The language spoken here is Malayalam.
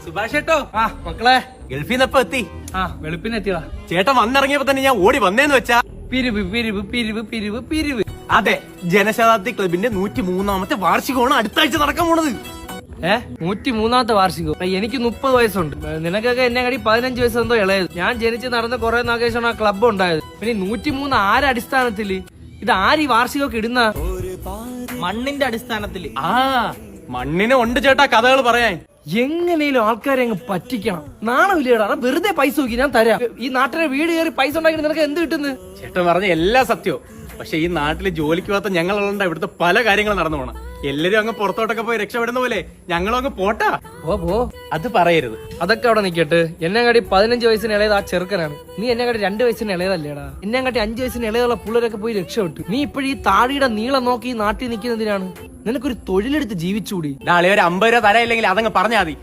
സുഭാഷ് ചേട്ടോ, ആ മക്കളെ, ഗൾഫിൽ നിന്നപ്പോ എത്തി. വെളുപ്പിനെത്തിയതാ. ചേട്ടൻ വന്നിറങ്ങിയപ്പോ തന്നെ ഞാൻ ഓടി വന്നേന്ന് വെച്ചാ പിരിവ് പിരിവ് പിരിവ് പിരിവ് പിരിവ്. അതെ, ജനശതാബ്ദി ക്ലബിന്റെ 103ാമത്തെ വാർഷികമാണ് അടുത്ത ആഴ്ച നടക്കാൻ പോണത്. 103ാമത്തെ വാർഷികം. എനിക്ക് 30 വയസ്സുണ്ട്. നിനക്കൊക്കെ എന്നെ കടി 15 വയസ്സെന്തോ ഇളയത്. ഞാൻ ജനിച്ച് നടന്ന കുറെ നാഗേഷാണ് ആ ക്ലബ്ബ് ഉണ്ടായത്. പിന്നെ 103 ആരടിസ്ഥാനത്തില്? ഇത് ആര് ഈ വാർഷികമൊക്കെ ഇടുന്ന? മണ്ണിന്റെ അടിസ്ഥാനത്തില്. ആ മണ്ണിന് ഉണ്ട് ചേട്ടാ കഥകൾ പറയാൻ. എങ്ങനെയും ആൾക്കാരെ അങ്ങ് പറ്റിക്കണം. നാണമില്ലേടാ? വെറുതെ പൈസ നോക്കി ഞാൻ തരാം. ഈ നാട്ടിലെ വീട് കയറി പൈസ ഉണ്ടാക്കി നിനക്ക് എന്ത് കിട്ടുന്നു? ചേട്ടൻ പറഞ്ഞ എല്ലാ സത്യവും. പക്ഷെ ഈ നാട്ടില് ജോലിക്ക് പോകാത്ത ഞങ്ങളുള്ള ഇവിടുത്തെ പല കാര്യങ്ങളും നടന്നു പോണം. എല്ലാരും അങ്ങ് പുറത്തോട്ടൊക്കെ പോയി രക്ഷപ്പെടുന്ന പോലെ ഞങ്ങളും അങ്ങ് പോട്ടാ. പോ. അത് പറയരുത്. അതൊക്കെ അവിടെ നിക്കട്ടെ. എന്നെ കാട്ടി 15 വയസ്സിന് ഇളയത് ആ ചെറുക്കനാണ്. നീ എന്നെ കാട്ടി 2 വയസ്സിന് ഇളയതല്ലേടാ? എന്നെ കാട്ടി 5 വയസ്സിന് ഇളയുള്ള പിള്ളേരൊക്കെ പോയി രക്ഷപ്പെട്ടു. നീ ഇപ്പോഴും ഈ താടിയുടെ നീളം നോക്കി ഈ നാട്ടിൽ നിൽക്കുന്നതിനാണ്. നിനക്കൊരു തൊഴിലെടുത്ത് ജീവിച്ചുകൂടി? നാളെ ഒരു 50 രൂപ തരായില്ലെങ്കിൽ അതങ്ങ് പറഞ്ഞാൽ മതി.